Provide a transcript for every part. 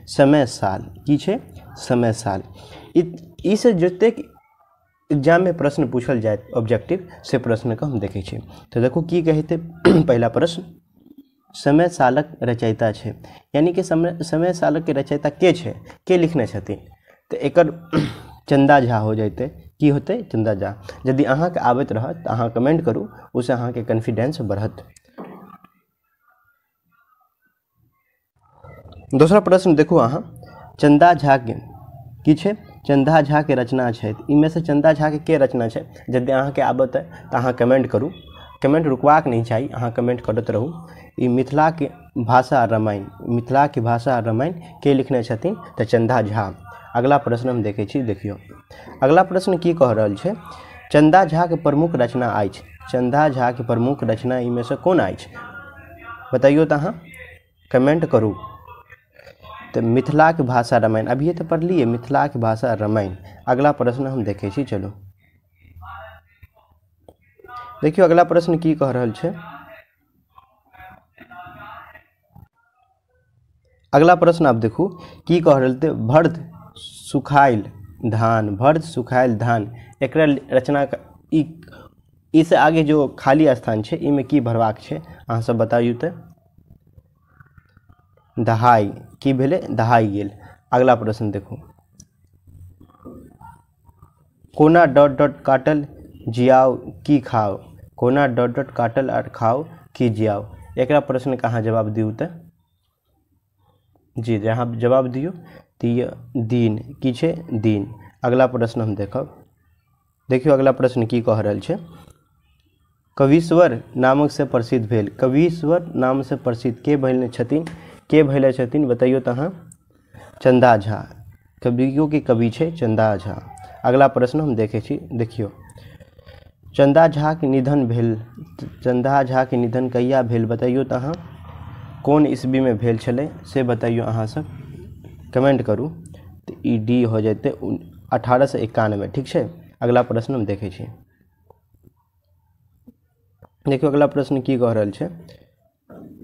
समय साल की छे समय साल। ई से जतेक एग्जाम में प्रश्न पूछल जाए ऑब्जेक्टिव से प्रश्न को हम देखे छे। तो देखो की कहते पहला प्रश्न समय सालक रचयिता छे, यानी कि समय सालक के रचयिता के छे, के लिखने छथिन। तो एकर चंदा झा हो जाते, की होते चंदा झा। यदि अहाँ के आबत रहत तो अहाँ कमेंट करू, उसे अहाँ के कॉन्फिडेंस बढ़त। दूसरा प्रश्न देखो अहाँ चंदा झा के की छे, चंदा झा के रचना है। इनमें से चंदा झा के रचना है, यदि अहाँ के आबत है तो अहाँ कमेंट करू, कमेंट रुकवाक नहीं चाहिए, अहाँ कमेंट करते रहू। ई मिथिला के भाषा रामायण, मिथिला की भाषा रामायण के लिखने छथिन तो चंदा झा। अगला प्रश्न हम देखे छी, देखियो अगला प्रश्न की कह रहल छे, चंदा झा के प्रमुख रचना अछि। चंदा झा के प्रमुख रचना इनमें से कौन अछि बताइयो तो अहाँ कमेंट करू। तो मिथिला की भाषा रामायण, अभी तो पढ़ लिए मिथिला की भाषा रामायण। अगला प्रश्न हम देखे छी, चलो देखियो अगला प्रश्न की कह रहल छे। अगला प्रश्न आप देखू की कह रहल थे, भर्द सुखाइल धान, भर्द सुखाइल धान एकरा रचना का इसे आगे जो खाली स्थान छे इमे की भरवाक छे अहाँ सब बताइयो। तो दहाई की भेले, दहाई गेल। अगला प्रश्न देखो, कोना डॉट डॉट काटल जियाओ की खाओ, कोना डॉट डॉट काटल और खाओ की जियाओ। एकरा प्रश्न का अहाँ जवाब दियो। तो जी जहाँ जवाब दियो तो दिन की छे दिन। अगला प्रश्न हम देखब, देखियो अगला प्रश्न की कह रहल छे, कवीश्वर नामक से प्रसिद्ध भेल। कवीश्वर नाम से प्रसिद्ध के भेल छथिन, के भेले छथिन बताइयो तो अहाँ चंदा झा। कवियों के कवि छे चंदा झा। अगला प्रश्न हम देखे छी, देखियो चंदा झा के निधन भेल, चंदा झा के निधन कहिया भेल बताइयो तो अहाँ कौन ईस्वी में भेल छले से बताइयो अहाँ सब कमेंट करू। तो ई डी हो जाते 1891, ठीक है। अगला प्रश्न हम देखे छी, देखियो अगला प्रश्न की कह रहल छे,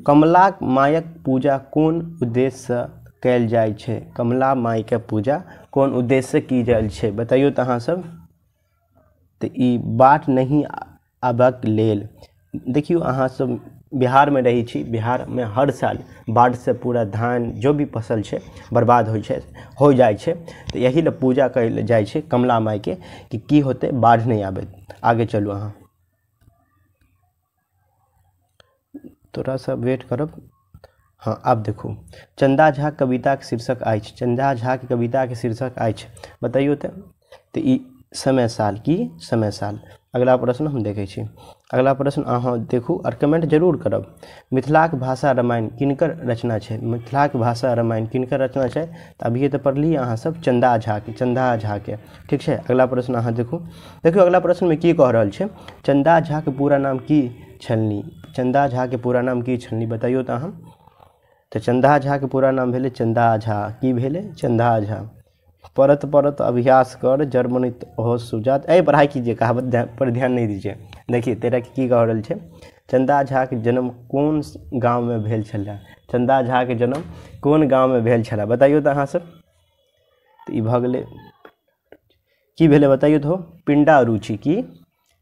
कमला मायक पूजा कौन उद्देश्य से कैल जाय छे। कमला माई के पूजा कौन उद्देश्य से की जाय छे बताइयो तो अहाँ सब। तो ई बाट नहीं आबक लेल। देखियो अहाँ सब बिहार में रही छी, बिहार में हर साल बाढ़ से पूरा धान जो भी फसल छे बर्बाद हो जाए छे। तो यही ले पूजा कैल जाए छे कमला माई के कि की होते बाढ़ नहीं आवे। आगे चलू अहाँ थोड़ा सा वेट करब। हाँ अब देखो चंदा झा कविता के शीर्षक अछि, चंदा झा के कविता के शीर्षक अछि बताइयो। तो ई समय साल की समय साल। अगला प्रश्न हम देखे छी, अगला प्रश्न अहाँ देखू और कमेंट जरूर करब। मिथिला के भाषा रामायण किनकर रचना है, मिथिला के भाषा रामायण किनकर रचना है। तो अभी तो पढ़ लिए अहाँ सब चंदा झा के, चंदा झा के, ठीक है। अगला प्रश्न अहाँ देखू, देखियो अगला प्रश्न में की कह रहल छे, चंदा झा के पूरा नाम की छलनी। चंदा झा के पूरा नाम की छलनी बताइयो तो अहाँ। तो चंदा झा के पूरा नाम भेले चंदा झा, की भेले चंदा झा। परत परत अभ्यास कर जर्मनित हो सुजात, ए पढ़ाई कीजिए, कहावत पर ध्यान नहीं दीजिए। देखिए तेरा की कह रहल छे, चंदा झा के जन्म कौन गांव में भेल छला। चंदा झा के जन्म कौन गांव में भेल छला बताइयो तो अहाँ सब। तो ई भ गेले की भेले बताइयो तो पिंडा रुचि, की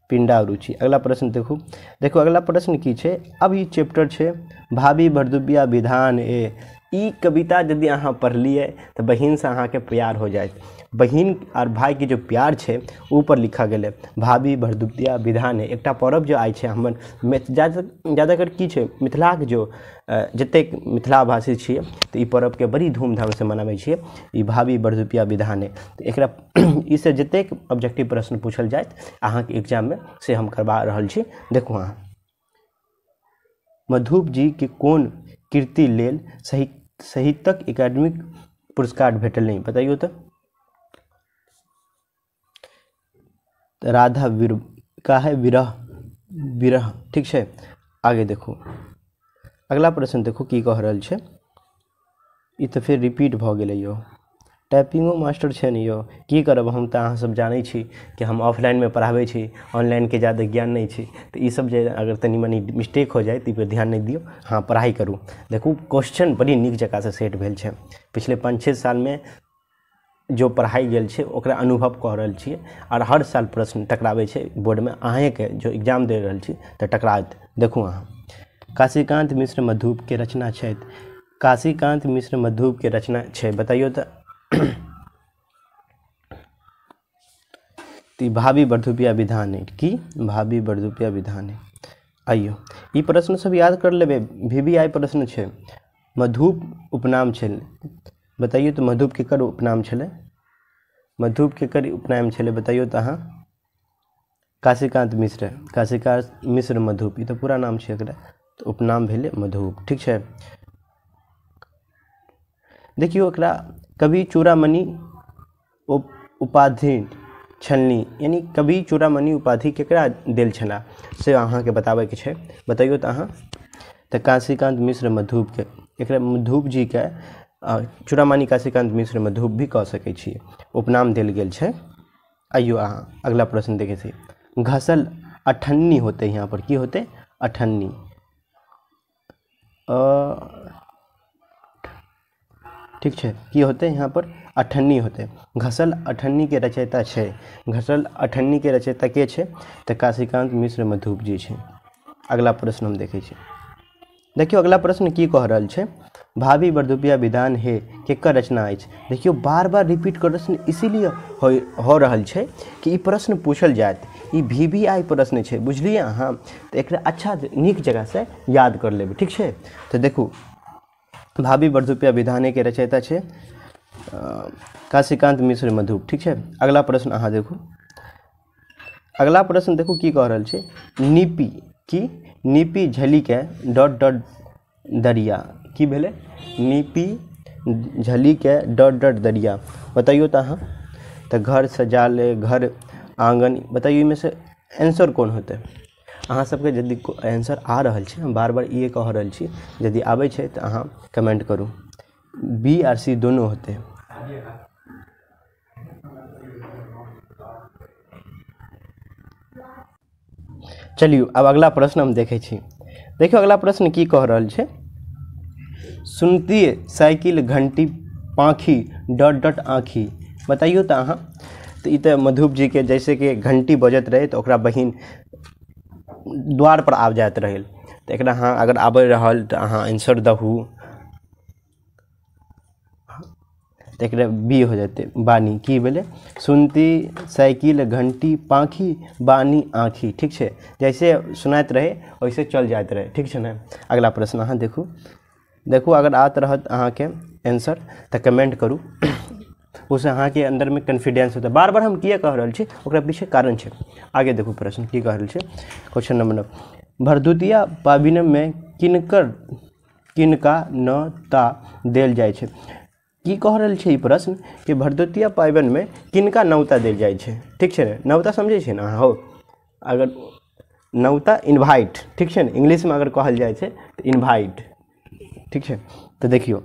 पिंडा रुचि। अगला प्रश्न देखो, देखो अगला प्रश्न की छे, अब ई चैप्टर छे भाभी भरदुबिया विधान ए। ई कविता यदि अहाँ पढ़लिए तो बहिन से अहाँ के प्यार हो जाए। बहिन और भाई के जो प्यार छे ऊपर लिखा गेले भाभी भरदुबिया विधान ए। एकटा पर्व जो आय छे हमर ज़्यादातर की छे मिथिला के जो जतेक मिथिला भाषी छिए तो ई पर्व के बड़ी धूमधाम से मनाबै छिए, ई भाभी भरदुबिया विधान ए। तो एकरा इससे जतेक ऑब्जेक्टिव प्रश्न पूछल जाए अहाँ के एग्जाम में से हम करवा रहल छी। देखू अहाँ मधुप जी के कौन कृति लेल साहित्यक एकेडमिक पुरस्कार भेटल नहीं बताइयो। तो राधा का है विरह, विरह, ठीक है। आगे देखो अगला प्रश्न देखो की कह रहल छे, ई तो फिर रिपीट भ गेलै यो। टाइपिंगो मास्टर छै ने यौ, की करब, हम तऽ अहाँ सब जानै छी कि हम ऑफलाइनमे पढ़ाबै छी, ऑनलाइनके ज़्यादा ज्ञान नहीं छै, तऽ ई सब जे अगर तनी मनी मिस्टेक हो जाए तऽ ई पर ध्यान नहीं दियौ, हाँ पढ़ाई करू। देखू क्वेश्चन बड़ी नीक जकाँ सेट भेल छै, पिछले 5-6 सालमे जो पढ़ाई गेल छै ओकरा अनुभव कऽ रहल छियै, और हर साल प्रश्न टकराबै छै बोर्डमे, अहेंके जो एग्जाम दे रहल छी तऽ टकरात। देखू अहाँ, काशीकांत मिश्र मधुप के रचना छै, काशीकांत मिश्र मधुप के रचना छै, बताइयो तऽ। भावी वर्धुपिया विधान है कि भावी वर्धुपिया विधान है। आइयो ई प्रश्न सब याद कर लेबे, VVI प्रश्न छै। मधुप उपनाम छै, बताइयो तो मधुप केकर उपनाम छलै, मधुप केकर उपनाम छलै बताइयो तो अहाँ। काशीकांत मिश्र, काशीकांत मिश्र मधुप, ई तो पूरा नाम छै एकरा, तो उपनाम भेलै मधुप, ठीक छै। देखियो एकरा कवि चूड़ामणि उपाधि छलनी, यानी कवि चूड़ामणि उपाधि केकरा देल छला से अहाँके बताबै के छै, बताइयो तो अहाँ। तो काशीकांत मिश्र मधुप के, एकरा मधुप जी के चूड़ामणि काशीकांत मिश्र मधुप भी कह सकै छी, उपनाम देल गेल छै। आइयो अहाँ अगला प्रश्न देखे छी। घसल अठन्नी होते, यहाँ पर की होते, अठन्नी, ठीक छै, की होते यहाँ पर अठन्नी होते। घसल अठन्नी के रचयिता छै, घसल अठन्नी के रचयिता के छै, तो काशीकांत मिश्र मधुप जी छै। अगला प्रश्न हम देखे छी। देखियो अगला प्रश्न की कह रहल छै, भावी वर्धुपिया विधान है केकर रचना अछि। देखियो बार बार रिपीट कर प्रश्न इसीलिए हो रहल छै कि ई प्रश्न पूछल जायत, ई VVI प्रश्न छै, बुझलिए अहाँ, तो एक अच्छा नीक जगह से याद कर लेबै, ठीक छै। तो देखू भावी वर्धुपिया विधान के रचयिता छै काशीकांत मिश्र मधुप, ठीक छै। अगला प्रश्न अहाँ देखू, अगला प्रश्न देखू की कह रहल छै। नीपी की नीपी झली के डॉट डॉट दरिया, की भेले, नीपी झली के डॉट डॉट दरिया, बताइयो तो अहाँ। तो घर सजा ले, घर आंगन, बताइयो में से आंसर कौन होते। अहाँ सबके यदि आंसर आ रहल छै, हम बार बार ये कह रहल छी, यदि आबै छै तो अहाँ कमेंट करू। B और C दोनों होते हैं। चलिए अब अगला प्रश्न हम देखे छी। देखियो अगला प्रश्न की कह रहल छै। सुनतिए साइकिल घंटी पाखी डॉट डॉट आँखी, बताइयो तो अहाँ। तो ई तो मधुप जी के जैसे कि घंटी बजत रहे तो ओकरा बहिन द्वार पर आब जात रहे, तो एकरा हाँ अगर आबे रहल तो अहाँ आंसर दहू, तो एकरा B हो जाते, बानी, की भेले, सुनती साइकिल घंटी पाखी बानी आँखी, ठीक है, जैसे सुनात रहे वैसे चल जात रहे, ठीक है ना। अगला प्रश्न अहाँ देखू, देखू अगर आत रहत अहाँ के आंसर तो कमेंट करू, उसे अहाँ के अंदर में कॉन्फिडेंस होता है। बार बार हम किए कह रहल छी, ओकरा पीछे कारण छै। आगे देखू प्रश्न की कह रहल छै, क्वेश्चन नंबर 9। भरदुतिया पाबनि में किनका नौता देल जाइ छै, की कह रहल छै ई प्रश्न कि भरदुतिया पाबनि में किनका नौता देल जाइ छै, ठीक छै ने। नौता समझे छै ना हो, अगर नौता इनवाइट, ठीक है, इंग्लिश में अगर कहल जाए छै तो इनवाइट, ठीक है। तो देखियो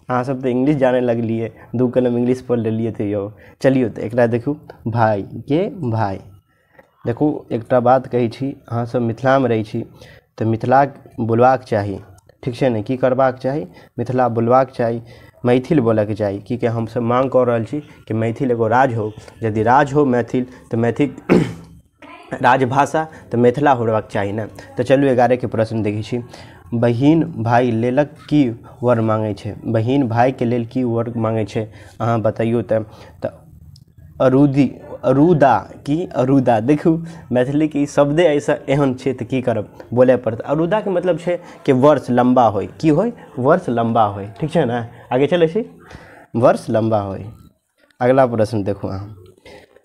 अहाँ सब तो इंग्लिश जाने लगलिए, 2 कलम इंग्लिश पढ़ लेलिए तो यो। चलियो तो एकरा देखू, भाई के भाई, देखू एकटा बात कही छी, अहाँ सब मिथिला में रही छी तो मिथिला बोलबाक चाही, ठीक है ने, की करबाक चाही, मिथिला बोलबाक चाही, मैथिल बोलक चाही, कि हम सब मांग कर रहल छी कि मैथिल एगो राज हो, यदि राज हो मैथिल तो मैथिल राजभाषा तो मिथिला होबाक चाही ना। तो चलू 11 के प्रश्न देखै छी। बहिन भाई लेलक की वर मांगे छै, बहिन भाई के लेल की वर मांगे छै, अहाँ बताइयो तो। अरूदा की अरूदा, देखू मैथिली के शब्दे ऐसा एहन छै तो की करब, बोले पड़त। अरूदा के मतलब छै कि वर्ष लंबा होय, की होय, वर्ष लंबा होय, ठीक है ना। आगे चले छी, वर्ष लंबा होय। अगला प्रश्न देखू अहाँ।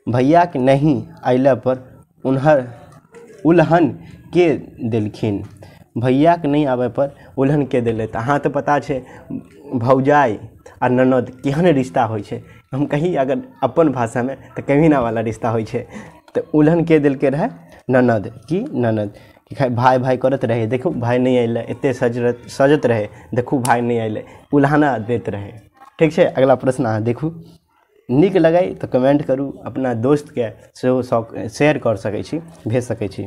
भैया के नहीं अयला पर उल्हन के देलखिन, भैया के नहीं आवे पर उल्हन के देले, तो अहाँ तो पता छै भौजाई और ननद केहन रिश्ता होय छै, हम कहीं अगर अपन भाषा में तो कमीना वाला रिश्ता होय छै। तो उल्हन के दिल के रहे ननद, की ननद, कि भाई भाई करत रहे, देखो भाई नहीं अइले, एते सजत रहे, देखू भाई नहीं अइले, उल्हाना देत रहे, ठीक है। अगला प्रश्न अहाँ देखू, नीक लगे तो कमेंट करू, अपना दोस्त के सेहो शेयर कर सकै छी, भेज सकै छी।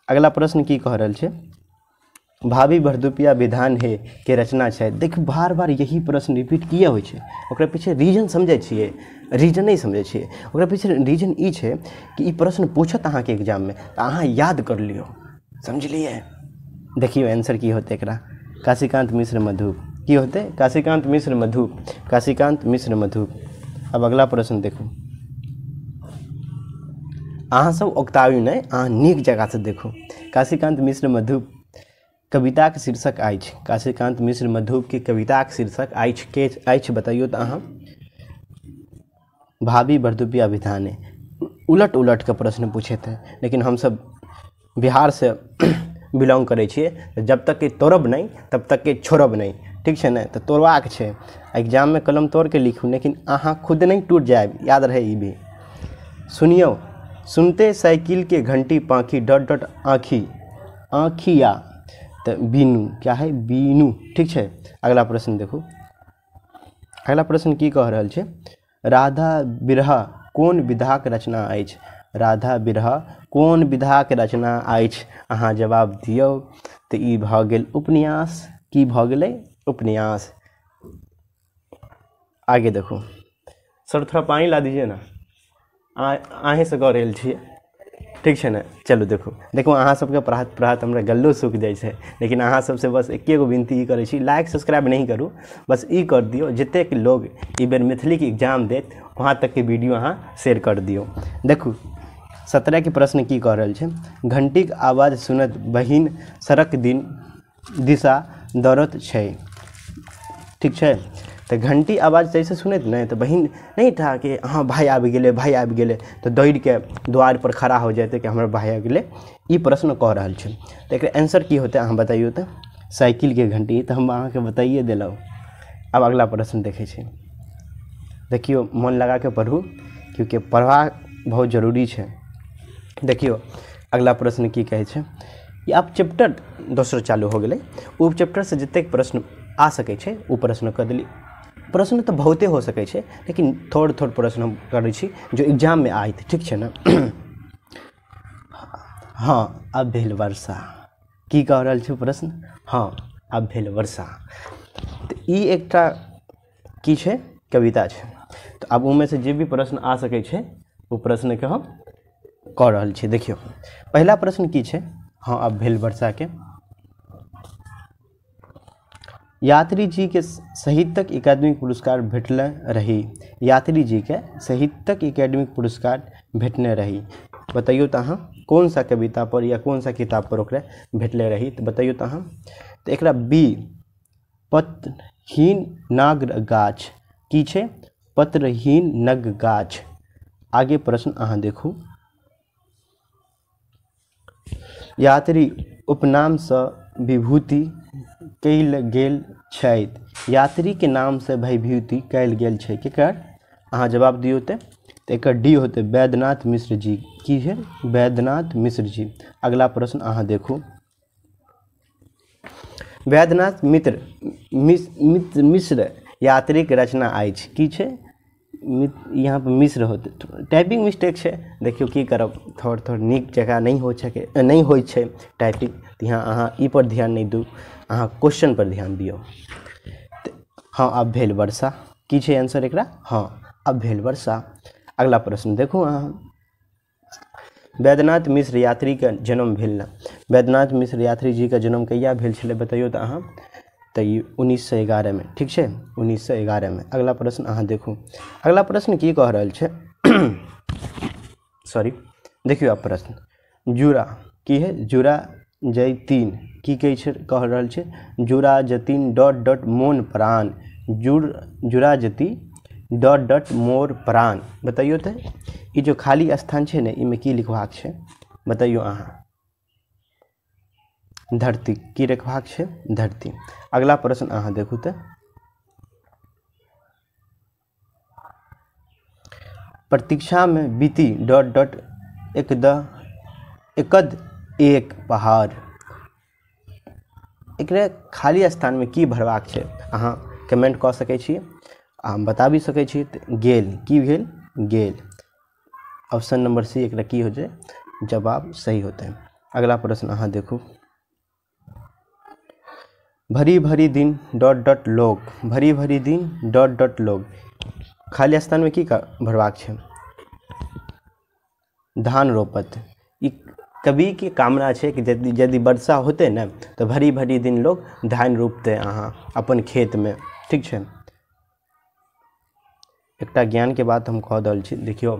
अगला प्रश्न की कह रहल छै, भाभी भरदुपिया विधान हे के रचना छै। देखियो बार बार यही प्रश्न रिपीट किया होइ छै, ओकरा पीछे रीजन समझै छियै, रीजन नहीं समझै छियै। ओकरा पीछे रीजन ई छै कि ई प्रश्न पूछत अहाँके एग्जाम में तऽ अहाँ याद कर लियो, समझलिए। देखियो आंसर की होते एकरा, काशीकांत मिश्र मधुप। की होते, काशीकांत मिश्र मधुप, काशीकांत मिश्र मधुप। अब अगला प्रश्न देखू, अहाँ सब ओक्तावी नहीं, अहाँ नीक जगह से देखू। काशीकांत मिश्र मधुप कविता के शीर्षक अछि, काशीकांत मिश्र मधुप के कविता के शीर्षक अछि के अछि, बताइयो तो अहाँ। भाभी भरदुपिया विधाने। उलट उलट के प्रश्न पूछे थे, लेकिन हम सब बिहार से बिलोंग करे छिए, जब तक के तोड़ब नहीं तब तक के छोड़ब नहीं, ठीक है ना। तो तोड़वाक छै, एग्जाम में कलम तोड़ के लिखू, लेकिन अहाँ खुद नहीं टूट जाए, याद रहे ई भी। सुनियो, सुनते साइकिल के घंटी पाखी डट डट आँखी, आँखिया तो बीनू, क्या है बीनू, ठीक है। अगला प्रश्न देखो, अगला प्रश्न की कह रहल छै, राधा बिरहा कोन विधाक रचना अछि, राधा बिरहा कोन विधाक रचना अछि, अहाँ जवाब दियौ। तो ई भ गेल उपन्यास, की भ गेलै उपन्यास। आगे देखो, सर थोड़ा पानी ला दीजिए ना, अहीं से कह रहल छियै, ठीक है ना। चलो देखो देखो, अहाँ सबके पढ़ात पढ़ात हमरा गल्लो सूख जाइ छै, लेकिन अहाँ सबसे बस एके गो विनती ई करै छी, लाइक सब्सक्राइब नहीं करू, बस ई कर दियो, जतेक लोग ई बेर मैथिली के एग्जाम देत वहाँ तक के वीडियो अहाँ शेयर कर दियो। देखू 17 के प्रश्न की कह रहल छै, घंटी के आवाज सुनत बहिन सड़क दिन दिशा दौड़त छै, ठीक है। तो घंटी आवाज जैसे सुनत नहीं तो बहिन नहीं था कि हाँ भाई आबि गेले, भाई आबि गेले, तो दौड़ के द्वार पर खड़ा हो जाते कि हमारे भाई आबि गेले। ई प्रश्न कह रहल छै, तो एक आंसर की होते अहाँ बताइयो तो, साइकिल के घंटी, तो हम अहाँ के बताइए दिलौ। अब अगला प्रश्न देखे छी, देखियो मन लगा के पढ़ू, क्योंकि पढ़वा बहुत जरूरी है। देखियो अगला प्रश्न की कहे छै, ये आप चैप्टर दोसर चालू हो गए, उप चैप्टर से जतेक प्रश्न आ सके छै वो प्रश्न कर दिली। प्रश्न तो बहुते हो सके छै, लेकिन थोड़ थोड़ प्रश्न हम करै छी जो एग्जाम में आए थे, ठीक है ना। हाँ अब भेल वर्षा, की कह रहल छै प्रश्न, हाँ अब भेल वर्षा। तो ई एकटा की छै, कविता छै। तो अब उनमें से जे भी प्रश्न आ सके छै वो प्रश्न के हम कह रहल छी। देखियो पहला प्रश्न की छै, हाँ अब भेल वर्षा के, यात्री जी के साहित्यिक अकादमिक पुरस्कार भेटले रही, यात्री जी के साहित्यिक अकादमिक पुरस्कार भेटने रही, बताइयो तो अहाँ कौन सा कविता पर या कौन सा किताब पर ओकरा भेटले रही, तो बताइयो तो अहाँ। तो एकरा बी पत्रहीन नाग गाछ, की छै पत्रहीन नग गाछ। आगे प्रश्न अहाँ देखू, यात्री उपनाम से विभूति कयल गेल छथि, यात्री के नाम से विभूति कयल गेल छै, केकर अहाँ जवाब दियौ। तो एकर डी होते वैद्यनाथ मिश्र जी, की है वैद्यनाथ मिश्र जी। अगला प्रश्न अहाँ देखू, वैद्यनाथ मिश्र यात्री के रचना अछि, की छै यहाँ पर मिश्र होते, टाइपिंग मिस्टेक है। देखियो की करब, थोड़ थोड़ नीक जगह नहीं हो सके, नहीं होइ छै टाइपिंग, तो यहाँ अहाँ ई पर ध्यान नहीं दू, अहाँ क्वेश्चन पर ध्यान दियो। हाँ अब भेल वर्षा, की छै आंसर एकरा, हाँ अब भेल वर्षा। अगला प्रश्न देखू अहाँ, वैद्यनाथ मिश्र यात्री का जन्म भेल ना, वैद्यनाथ मिश्र यात्री जी का जन्म कहिया भेल छलै, बताइयो तो अहाँ। तो 1911 में, ठीक है 1911 में। अगला प्रश्न अहाँ देखू, अगला प्रश्न की कह रहल छै, सॉरी देखियो आप प्रश्न, जुड़ा की है जुड़ा जैतीन, की कह रहल छै, जुड़ा जतीन डॉट डॉट मोन प्राण, जुड़ा जती डॉट डॉट मोर प्राण, बताइयो तो। ये जो खाली स्थान है ना, इमें की लिखबाक छै, बताइयो अहाँ। धरती, की लिखबाक छै धरती। अगला प्रश्न अहाँ देखू तो, प्रतीक्षा में बीती डॉट डॉट एकद एक पहाड़, एकरे खाली स्थान में की भरबाक छै, अहाँ कमेंट कऽ सकै छी, हम बता भी सकै छी। गेल की भेल? गेल। ऑप्शन नंबर सी एकरा की हो जाए? जवाब सही होते हैं। अगला प्रश्न अहाँ देखू, भरी भरी दिन डॉट डॉट लोग, भरी भरी दिन डॉट डॉट लोग, खाली स्थान में की भरबाक छै? धान रोपत। ई कवि के कामना छै कि यदि वर्षा होते न तो भरी भरी दिन लोग धान रोपते अहाँ अपन खेत में, ठीक छै। एकटा ज्ञान के बात हम कह दल छी, देखियो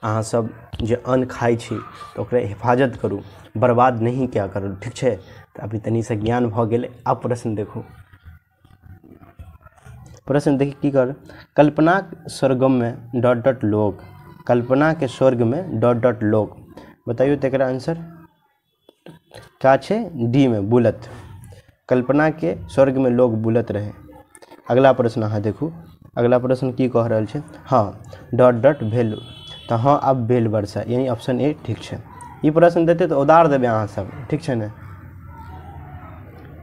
अहाँ सब जे अन्न खाई छी तो ओकरा हिफाजत करू, बर्बाद नहीं क्या करू, ठीक छै। तो अभी तनी से ज्ञान भ गेले। अब प्रश्न देखू, प्रश्न देखिए की कर, कल्पना स्वर्ग में डॉट डॉट लोग, कल्पना के स्वर्ग में डॉट डॉट लोग, बताइए तो एकरा आंसर क्या छे? डी में बुलत। कल्पना के स्वर्ग में लोग बुलत रहे। अगला प्रश्न अहाँ देखू, अगला प्रश्न की कह रहल छे? हाँ डॉट डॉट भेल, तो हाँ अब भेल वर्षा, यानी ऑप्शन ए ठीक छे। ई प्रश्न देते तो उदार देवे अहाँ सब, ठीक छे ने?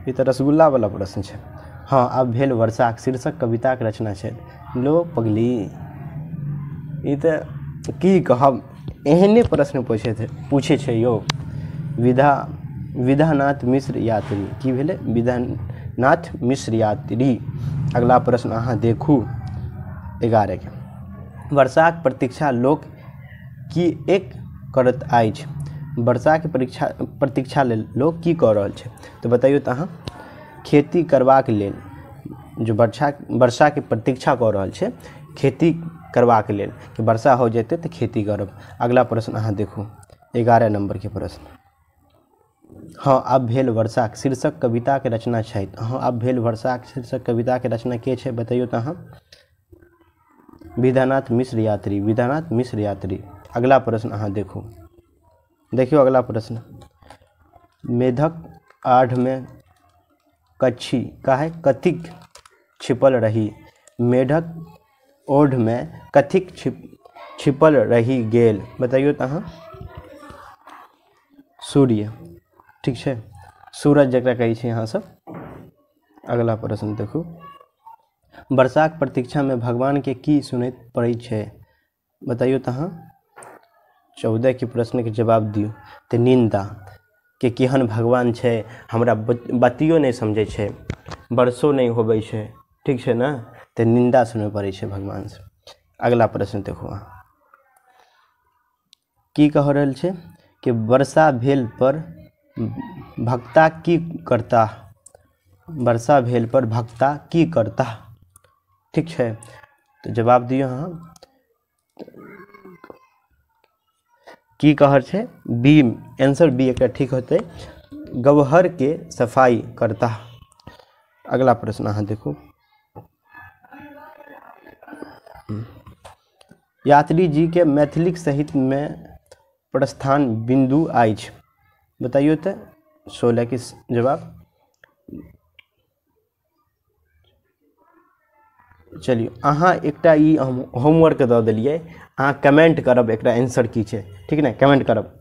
ई तो रसगुल्ला वाला प्रश्न छे। हाँ अब भेल वर्षा शीर्षक कविता के रचना छे। लो पगली, ई तो की कहब, एहने प्रश्न पूछे छे यो। विधानाथ मिश्र यात्री, की भेले? विधानाथ मिश्र यात्री। अगला प्रश्न अहाँ देखू 11 के, वर्षाक प्रतीक्षा लोक की एक करत आइछ, वर्षा के प्रतीक्षा लेल लोग की कऽ रहल छै? तो बताइयो तो अहाँ, खेती करबाक लेल, जो वर्षा के प्रतीक्षा कऽ रहल छै, खेती करबाक लेल कि वर्षा हो जेते तो खेती करब। अगला प्रश्न अहाँ देखू 11 नंबर के प्रश्न, हाँ अब भेल वर्षा शीर्षक कविता के रचना छै। हाँ अब भेल वर्षा शीर्षक कविता के रचना के छै? बताइयो तो अहाँ, विधानाथ मिश्र यात्री, विधानाथ मिश्र यात्री। अगला प्रश्न अहाँ देखू, देखियो अगला प्रश्न, मेघक आढ़ में कच्छी का है कथिक छिपल रही, मेढक ओढ़ में कथिक छिपल रही गेल, बताइयो तो अहाँ, सूर्य, ठीक छै, सूरज जकरा कहै छै यहाँ सब। अगला प्रश्न देखू, वर्षाक प्रतीक्षा में भगवान के की सुनैत पड़ै छै? बताइयो तो अहाँ, 14 के प्रश्न के जवाब दियो। तो निंदा के केहन भगवान छै, हमरा बतियो नहीं समझे छै, वर्षो नहीं होबै छै, ठीक छै ना, तो निंदा सुनय पड़ै छै भगवान से। अगला प्रश्न देखो अहाँ, की कह रहल छै कि वर्षा भेल पर भक्ता की करता, वर्षा भेल पर भक्ता की करता, ठीक छै। तो जवाब दियो अहाँ, की कहर छै? बी, आंसर बी एक ठीक होते, गवहर के सफाई करता। अगला प्रश्न अहाँ देखू, यात्री जी के मैथिली साहित्य में प्रस्थान बिंदु आइछ, बताइयो तो 16 के जवाब। चलिए अहाँ एकटा ई होमवर्क दऽ देलिए, अहाँ कमेंट करब एकरा आंसर की छै, ठीक ने, कमेंट करब।